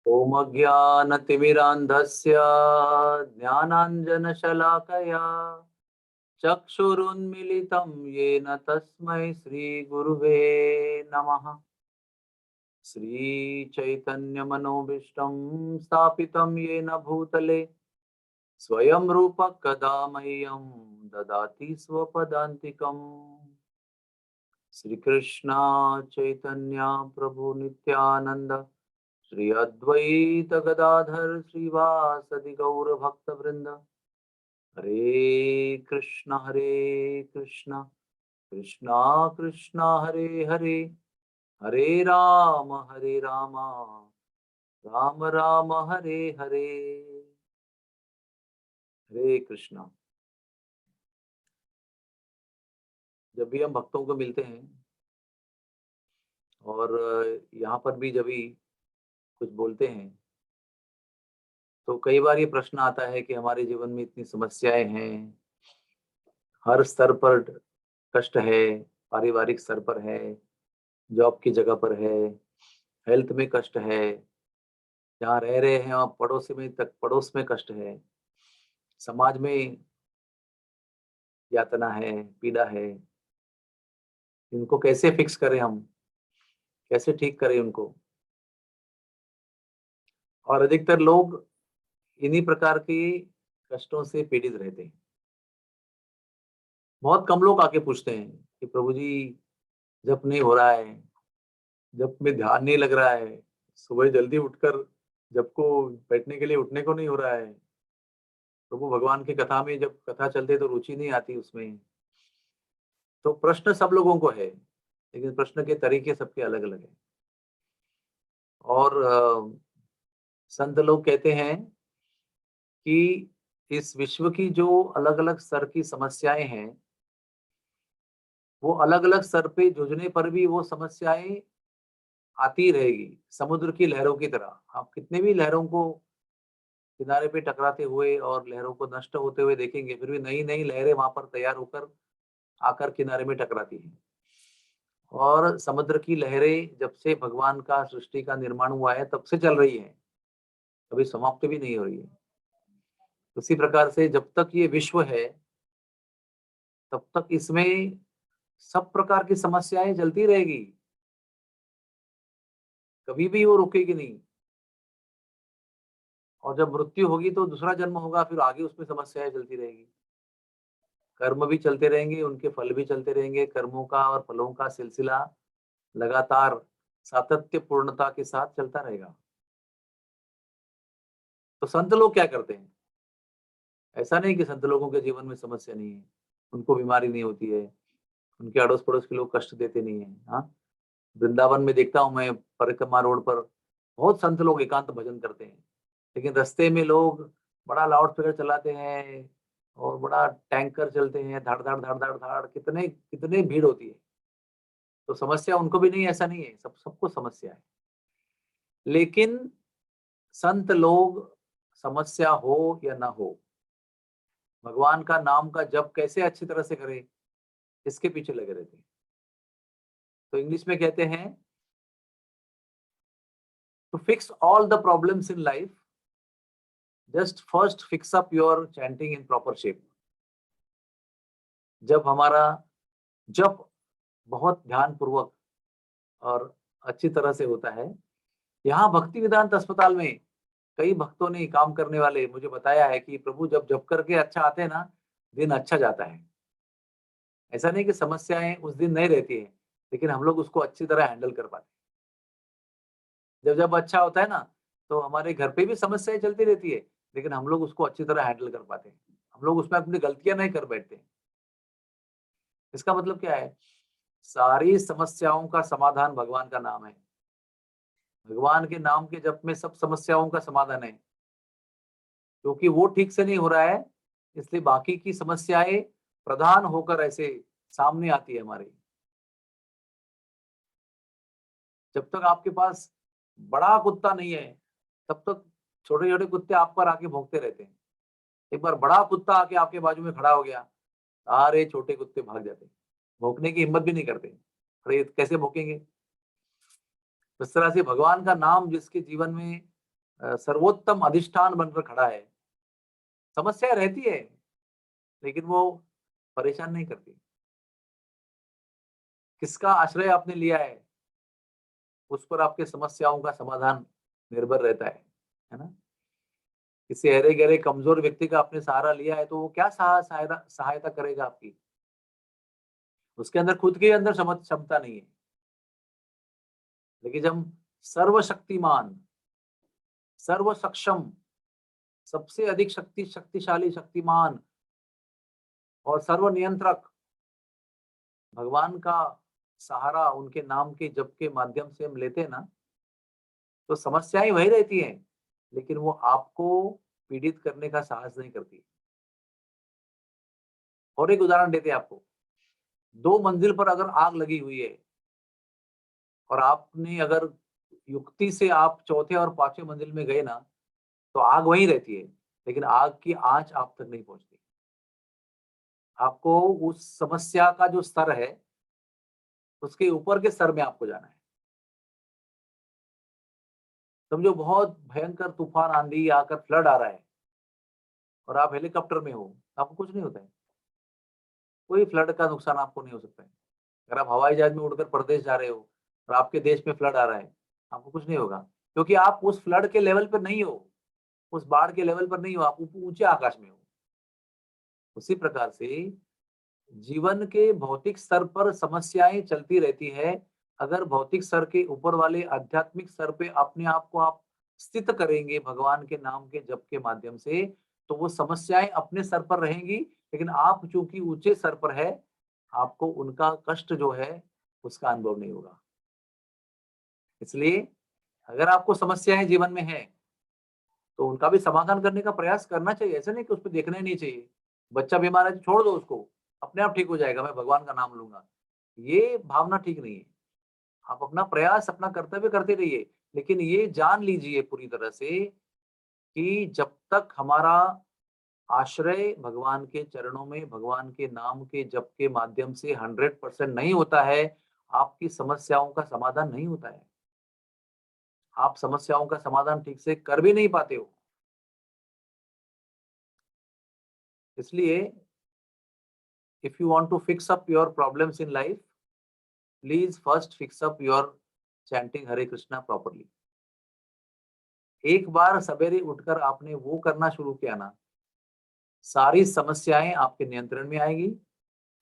ॐ अज्ञानतिमिरान्धस्य ज्ञानाञ्जनशलाकया चक्षुरुन्मिलितं येन तस्मै श्रीगुरुवे नमः। श्रीचैतन्यमनोभीष्टं स्थापितं येन भूतले स्वयं रूपः कदा मह्यं ददाति स्वपदान्तिकम्। श्रीकृष्ण चैतन्य प्रभु नित्यानंद श्री अद्वैत गदाधर श्रीवासदि गौर भक्त वृंद। हरे कृष्ण कृष्ण कृष्ण हरे हरे, हरे राम राम राम हरे हरे। हरे कृष्ण। जब भी हम भक्तों को मिलते हैं और यहाँ पर भी जब भी कुछ बोलते हैं तो कई बार ये प्रश्न आता है कि हमारे जीवन में इतनी समस्याएं हैं, हर स्तर पर कष्ट है, पारिवारिक स्तर पर है, जॉब की जगह पर है, हेल्थ में कष्ट है, जहाँ रह रहे हैं वहाँ पड़ोस में कष्ट है, समाज में यातना है, पीड़ा है। इनको कैसे फिक्स करें हम, कैसे ठीक करें उनको। और अधिकतर लोग इन्हीं प्रकार के कष्टों से पीड़ित रहते हैं। बहुत कम लोग आके पूछते हैं कि प्रभु जी जप नहीं हो रहा है, जप में ध्यान नहीं लग रहा है, सुबह जल्दी उठकर जप को बैठने के लिए उठने को नहीं हो रहा है, प्रभु भगवान की कथा में जब कथा चलते तो रुचि नहीं आती उसमें। तो प्रश्न सब लोगों को है, लेकिन प्रश्न के तरीके सबके अलग अलग हैं। और संत लोग कहते हैं कि इस विश्व की जो अलग अलग स्तर की समस्याएं हैं, वो अलग अलग स्तर पे जूझने पर भी वो समस्याएं आती रहेगी, समुद्र की लहरों की तरह। आप कितने भी लहरों को किनारे पे टकराते हुए और लहरों को नष्ट होते हुए देखेंगे, फिर भी नई नई लहरें वहां पर तैयार होकर आकर किनारे में टकराती हैं। और समुद्र की लहरें जब से भगवान का सृष्टि का निर्माण हुआ है तब से चल रही है, कभी समाप्त भी नहीं हो रही है। उसी प्रकार से जब तक ये विश्व है तब तक इसमें सब प्रकार की समस्याएं चलती रहेगी, कभी भी वो रुकेगी नहीं। और जब मृत्यु होगी तो दूसरा जन्म होगा, फिर आगे उसमें समस्याएं चलती रहेगी। कर्म भी चलते रहेंगे, उनके फल भी चलते रहेंगे। कर्मों का और फलों का सिलसिला लगातार सातत्य पूर्णता के साथ चलता रहेगा। तो संत लोग क्या करते हैं? ऐसा नहीं कि संत लोगों के जीवन में समस्या नहीं है, उनको बीमारी नहीं होती है, उनके अड़ोस पड़ोस के लोग कष्ट देते नहीं है। हाँ, वृंदावन में देखता हूँ मैं, परिक्रमा रोड पर बहुत संत लोग एकांत भजन करते हैं, लेकिन रास्ते में लोग बड़ा लाउड स्पीकर चलाते हैं और बड़ा टैंकर चलते हैं, धड़ धड़ धड़ धड़ धड़, कितने कितने भीड़ होती है। तो समस्या उनको भी नहीं, ऐसा नहीं है, सबको समस्या है। लेकिन संत लोग समस्या हो या ना हो, भगवान का नाम का जप कैसे अच्छी तरह से करें, इसके पीछे लगे रहते हैं। तो इंग्लिश में कहते हैं, to fix all the problems in life just first fix up your chanting in proper shape. जब हमारा जप बहुत ध्यान पूर्वक और अच्छी तरह से होता है, यहाँ भक्ति वेदांत अस्पताल में कई भक्तों ने, काम करने वाले, मुझे बताया है कि प्रभु जब जप करके अच्छा आते हैं ना, दिन अच्छा जाता है। ऐसा नहीं कि समस्याएं उस दिन नहीं रहती है, लेकिन हम लोग उसको अच्छी तरह हैंडल कर पाते हैं। जब जब अच्छा होता है ना, तो हमारे घर पे भी समस्याएं चलती रहती है, लेकिन हम लोग उसको अच्छी तरह हैंडल कर पाते हैं। हम लोग उसमें अपनी गलतियां नहीं कर बैठते। इसका मतलब क्या है? सारी समस्याओं का समाधान भगवान का नाम है। भगवान के नाम के जप में सब समस्याओं का समाधान है। क्योंकि वो ठीक से नहीं हो रहा है, इसलिए बाकी की समस्याएं प्रधान होकर ऐसे सामने आती है हमारे। जब तक आपके पास बड़ा कुत्ता नहीं है, तब तक छोटे छोटे कुत्ते आप पर आके भौंकते रहते हैं। एक बार बड़ा कुत्ता आके आपके बाजू में खड़ा हो गया, सारे छोटे कुत्ते भाग जाते हैं, भौंकने की हिम्मत भी नहीं करते। अरे कैसे भौंकेंगे? इस तरह से भगवान का नाम जिसके जीवन में सर्वोत्तम अधिष्ठान बनकर खड़ा है। समस्या रहती है लेकिन वो परेशान नहीं करती। किसका आश्रय आपने लिया है उस पर आपके समस्याओं का समाधान निर्भर रहता है ना। किसी अरे गहरे कमजोर व्यक्ति का आपने सहारा लिया है तो वो क्या सहायता करेगा आपकी। उसके अंदर खुद के अंदर क्षमता नहीं है। लेकिन जब सर्वशक्तिमान, सर्व सक्षम, सबसे अधिक शक्तिशाली, शक्तिमान और सर्व नियंत्रक भगवान का सहारा उनके नाम के जप के माध्यम से हम लेते हैं ना, तो समस्याएं वही रहती हैं लेकिन वो आपको पीड़ित करने का साहस नहीं करती। और एक उदाहरण देते हैं आपको। 2 मंजिल पर अगर आग लगी हुई है और आपने अगर युक्ति से आप चौथे और 5वें मंजिल में गए ना, तो आग वहीं रहती है लेकिन आग की आंच आप तक नहीं पहुंचती। आपको उस समस्या का जो स्तर है उसके ऊपर के स्तर में आपको जाना है। समझो बहुत भयंकर तूफान आंधी आकर फ्लड आ रहा है और आप हेलीकॉप्टर में हो, आपको कुछ नहीं होता है। कोई फ्लड का नुकसान आपको नहीं हो सकता है। अगर आप हवाई जहाज में उड़कर प्रदेश जा रहे हो और आपके देश में फ्लड आ रहा है, आपको कुछ नहीं होगा क्योंकि आप उस फ्लड के लेवल पर नहीं हो, उस बाढ़ के लेवल पर नहीं हो, आप ऊंचे आकाश में हो। उसी प्रकार से जीवन के भौतिक स्तर पर समस्याएं चलती रहती है। अगर भौतिक स्तर के ऊपर वाले आध्यात्मिक स्तर पे अपने आप को आप स्थित करेंगे भगवान के नाम के जप के माध्यम से, तो वो समस्याएं अपने स्तर पर रहेंगी लेकिन आप चूंकि ऊंचे स्तर पर है, आपको उनका कष्ट जो है उसका अनुभव नहीं होगा। इसलिए अगर आपको समस्याएं जीवन में है तो उनका भी समाधान करने का प्रयास करना चाहिए। ऐसा नहीं कि उस पर देखना ही नहीं चाहिए। बच्चा बीमार है तो छोड़ दो उसको, अपने आप ठीक हो जाएगा, मैं भगवान का नाम लूंगा। ये भावना ठीक नहीं है। आप अपना प्रयास, अपना कर्तव्य करते रहिए लेकिन ये जान लीजिए पूरी तरह से कि जब तक हमारा आश्रय भगवान के चरणों में, भगवान के नाम के जप के माध्यम से 100% नहीं होता है, आपकी समस्याओं का समाधान नहीं होता है। आप समस्याओं का समाधान ठीक से कर भी नहीं पाते हो। इसलिए if you want to fix up your problems in life, please first fix up your chanting Hare Krishna properly. एक बार सवेरे उठकर आपने वो करना शुरू किया ना, सारी समस्याएं आपके नियंत्रण में आएगी।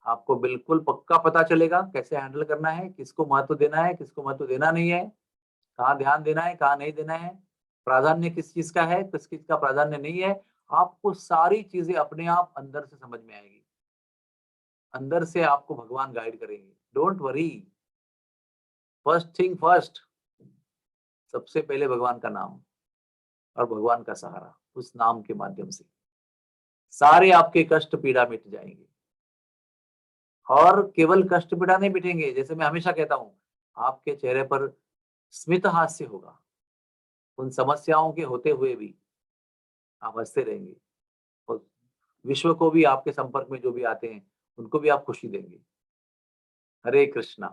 आपको बिल्कुल पक्का पता चलेगा कैसे हैंडल करना है, किसको महत्व देना है, किसको महत्व देना नहीं है, कहाँ ध्यान देना है, कहाँ नहीं देना है, प्राधान्य किस चीज का है, किस चीज का प्राधान्य नहीं है। आपको सारी चीजें अपने आप अंदर से समझ में आएगी। अंदर से आपको भगवान गाइड करेंगे। Don't worry, first thing first, सबसे पहले भगवान का नाम और भगवान का सहारा। उस नाम के माध्यम से सारे आपके कष्ट पीड़ा मिट जाएंगे। और केवल कष्ट पीड़ा नहीं मिटेंगे, जैसे मैं हमेशा कहता हूं, आपके चेहरे पर स्मित हास्य होगा। उन समस्याओं के होते हुए भी आप हंसते रहेंगे और विश्व को भी, आपके संपर्क में जो भी आते हैं उनको भी आप खुशी देंगे। हरे कृष्णा,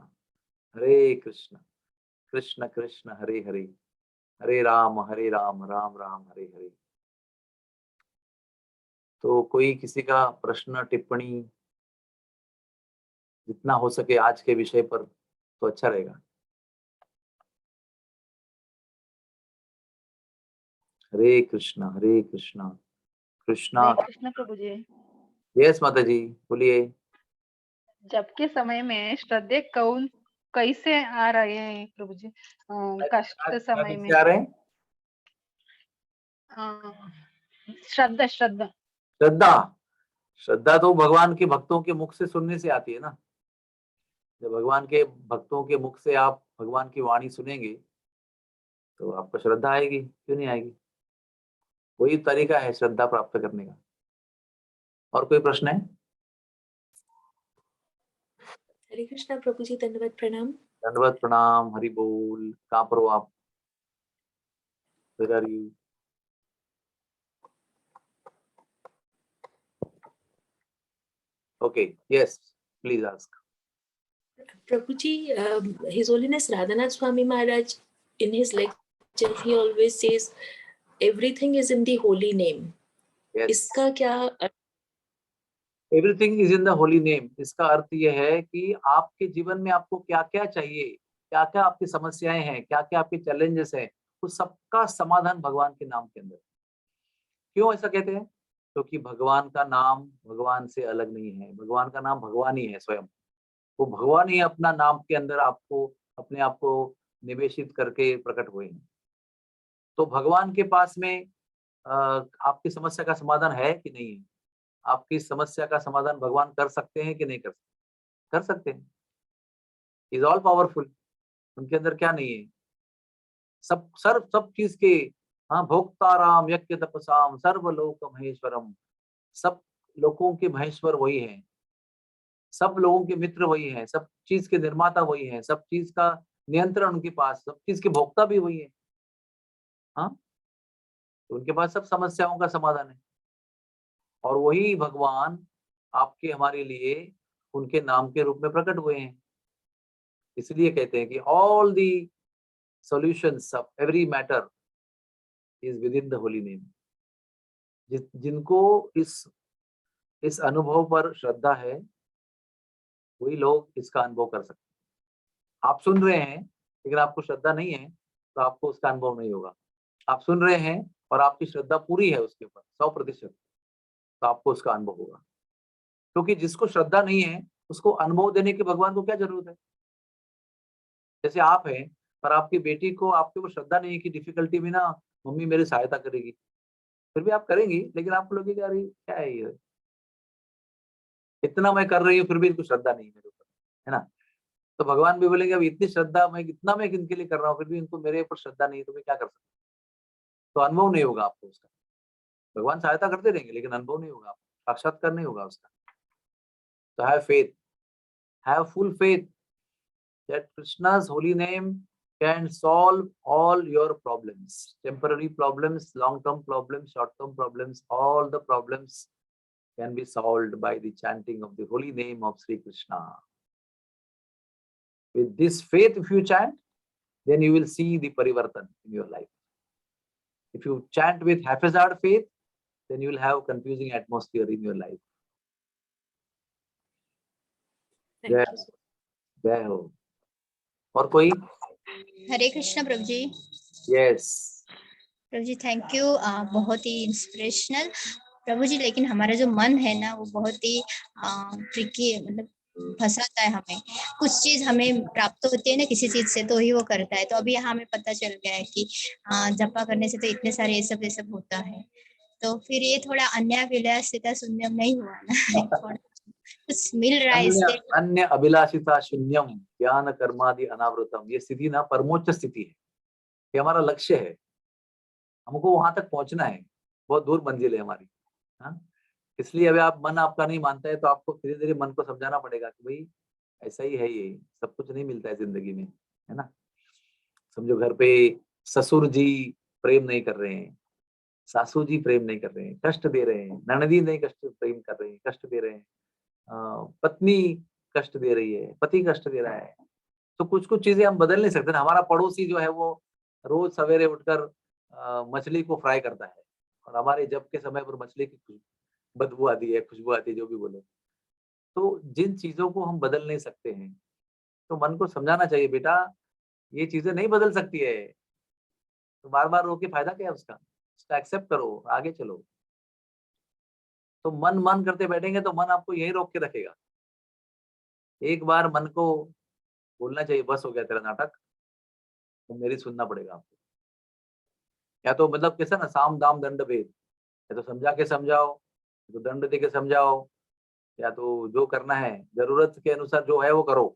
हरे कृष्णा, कृष्ण कृष्ण हरे हरे, हरे राम राम राम हरे हरे। तो कोई किसी का प्रश्न, टिप्पणी जितना हो सके आज के विषय पर तो अच्छा रहेगा। हरे कृष्णा, हरे कृष्णा, कृष्णा। हरे कृष्ण प्रभु जी। यस माता जी, बोलिए। जब के समय में श्रद्धे कौन कैसे आ रहे हैं प्रभु जी? कष्ट समय में आ रहे हैं श्रद्धा श्रद्धा श्रद्धा। श्रद्धा तो भगवान के भक्तों के मुख से सुनने से आती है ना। जब भगवान के भक्तों के मुख से आप भगवान की वाणी सुनेंगे तो आपको श्रद्धा आएगी, क्यों नहीं आएगी। वही तरीका है श्रद्धा प्राप्त करने का। और कोई प्रश्न है? हरे कृष्णा प्रभु जी, धन्यवाद, प्रणाम। दंडवत प्रणाम, हरि बोल। कहाँ पर हो आप? Where are you? Okay, yes, please ask. Prabhu ji, His Holiness Radhanath Swami Maharaj, in his lecture, he always says everything is in the holy name. Yes. इसका क्या everything is in the holy name. इसका अर्थ यह है कि आपके जीवन में आपको क्या क्या चाहिए, क्या क्या आपकी समस्याएं हैं, क्या क्या आपके चैलेंजेस हैं, उस सबका समाधान भगवान के नाम के अंदर। क्यों ऐसा कहते हैं? क्योंकि भगवान का नाम भगवान से अलग नहीं है, भगवान का नाम भगवान ही है स्वयं। वो भगवान ही अपना नाम के अंदर आपको अपने आप को निवेशित करके प्रकट हुए हैं। तो भगवान के पास में आपकी समस्या का समाधान है कि नहीं है? आपकी समस्या का समाधान भगवान कर सकते हैं कि नहीं कर सकते? कर सकते हैं। Is all powerful. उनके अंदर क्या नहीं है? सब चीज के, हाँ, भोक्ताराम यज्ञ तपसाम सर्वलोक महेश्वरम। सब लोगों के महेश्वर वही हैं, सब लोगों के मित्र वही हैं, सब चीज के निर्माता वही हैं, सब चीज का नियंत्रण उनके पास, सब चीज के भोक्ता भी वही है। हाँ, तो उनके पास सब समस्याओं का समाधान है। और वही भगवान आपके हमारे लिए उनके नाम के रूप में प्रकट हुए हैं। इसलिए कहते हैं कि all the solutions of every matter is with in the holy name. जिनको इस अनुभव पर श्रद्धा है, वही लोग इसका अनुभव कर सकते हैं। आप सुन रहे हैं लेकिन आपको श्रद्धा नहीं है, तो आपको उसका अनुभव नहीं होगा। आप सुन रहे हैं और आपकी श्रद्धा पूरी है उसके ऊपर 100%, तो आपको उसका अनुभव होगा। क्योंकि जिसको श्रद्धा नहीं है उसको अनुभव देने की भगवान को क्या जरूरत है? जैसे आप हैं पर आपकी बेटी को आपके ऊपर श्रद्धा नहीं है कि डिफिकल्टी में ना मम्मी मेरी सहायता करेगी, फिर भी आप करेंगी, लेकिन आपको लगेगा अरे क्या है ये, इतना मैं कर रही हूँ फिर भी इनको श्रद्धा नहीं है मेरे ऊपर, है ना? तो भगवान भी बोलेंगे अब इतनी श्रद्धा मैं इतना मैं इनके लिए कर रहा हूँ, फिर भी इनको मेरे ऊपर श्रद्धा नहीं है, तो मैं क्या कर सकता हूँ? तो अनुभव नहीं होगा आपको उसका। भगवान सहायता करते रहेंगे लेकिन अनुभव नहीं होगा आपको, साक्षात्कार नहीं होगा उसका। तो have faith, have full faith that Krishna's holy name can solve all your problems, temporary problems, long-term problems, short-term problems. All the problems can be solved by the chanting of the holy name of Sri Krishna. With this faith, if you chant, then you will see the parivartan in your life. If you chant with haphazard faith, then you will have confusing atmosphere in your life. जय हो। और कोई? हरे कृष्णा प्रभु जी। Yes प्रभु जी thank you, बहुत ही इंस्पिरेशनल प्रभु जी। लेकिन हमारा जो मन है ना वो बहुत ही ट्रिकी, मतलब फंसाता है हमें। कुछ चीज हमें प्राप्त होती है ना किसी चीज से तो ही वो करता है। तो अभी यहाँ हमें पता चल गया है कि जपा करने से तो इतने सारे ये सब होता है। तो फिर ये थोड़ा अन्य विलासिता शून्यम नहीं हुआ ना? थोड़ा कुछ मिल रहा है इससे। अन्य अभिलाषिता शून्यम ज्ञान कर्मादि अनावृतम, ये स्थिति ना परमोच्च स्थिति है। ये हमारा लक्ष्य है, हमको वहां तक पहुंचना है, बहुत दूर मंजिल है हमारी। हाँ, इसलिए अभी आप मन आपका नहीं मानता है तो आपको धीरे धीरे मन को समझाना पड़ेगा कि भाई ऐसा ही है, ये सब कुछ नहीं मिलता है जिंदगी में, है ना? समझो घर पे ससुर जी प्रेम नहीं कर रहे हैं, सासू जी प्रेम नहीं कर रहे हैं, कष्ट दे रहे हैं, ननदी नहीं प्रेम कर रहे हैं, कष्ट दे रहे हैं, पत्नी कष्ट दे रही है, पति कष्ट दे रहा है। तो कुछ कुछ चीजें हम बदल नहीं सकते ना। हमारा पड़ोसी जो है वो रोज सवेरे उठकर मछली को फ्राई करता है और हमारे जब के समय पर मछली की बदबू आती है, खुशबू आती है, जो भी बोलो। तो जिन चीजों को हम बदल नहीं सकते हैं, तो मन को समझाना चाहिए, बेटा ये चीजें नहीं बदल सकती है, तो बार बार रो के फायदा क्या है उसका एक्सेप्ट करो, आगे चलो। तो मन करते बैठेंगे तो मन आपको यही रोक के रखेगा। एक बार मन को बोलना चाहिए बस हो गया तेरा नाटक, तो मेरी सुनना पड़ेगा आपको। या तो मतलब कैसा ना, साम दाम दंड भेद, या तो समझा के समझाओ, तो दंड दे के समझाओ, या तो जो करना है जरूरत के अनुसार जो है वो करो।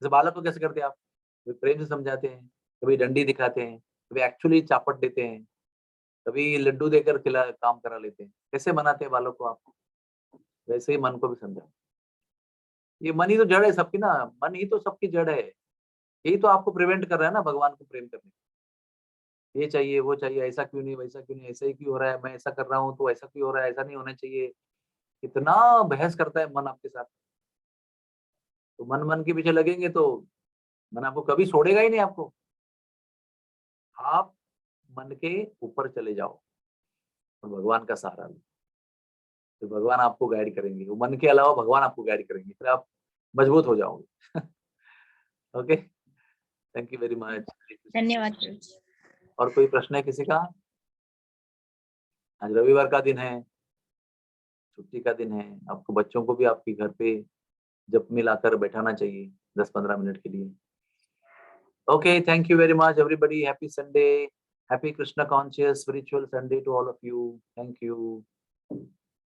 जैसे बालक को कैसे करते हैं आप? कभी प्रेम से समझाते हैं, कभी डंडी दिखाते हैं, कभी एक्चुअली चापट देते हैं, कभी लड्डू देकर खिला काम करा लेते हैं। कैसे मनाते हैं बालक को आप? वैसे ही मन को भी समझाओ। ये मन ही तो जड़ है सबकी ना, मन ही तो सबकी जड़ है। यही तो आपको प्रिवेंट कर रहा है ना भगवान को प्रेम करने। ये चाहिए वो चाहिए, ऐसा क्यों नहीं, वैसा क्यों नहीं, ऐसा ही क्यों हो रहा है, मैं ऐसा कर रहा हूँ तो ऐसा क्यों हो रहा है, ऐसा नहीं होना चाहिए। इतना बहस करता है मन आपके साथ। तो मन के पीछे लगेंगे तो मन आपको कभी छोड़ेगा ही नहीं आपको। आप मन के ऊपर चले जाओ और भगवान का सहारा लो, तो भगवान आपको गाइड करेंगे। वो मन के अलावा भगवान आपको गाइड करेंगे, फिर आप मजबूत हो जाओगे। Okay, thank you very much. धन्यवाद प्रभु जी। और कोई प्रश्न है किसी का? आज रविवार का दिन है, छुट्टी का दिन है, आपको बच्चों को भी आपके घर पे जप में लाकर बैठाना चाहिए 10-15 मिनट के लिए। Okay, thank you very much everybody. Happy Sunday, happy Krishna conscious spiritual Sunday to all of you. Thank you.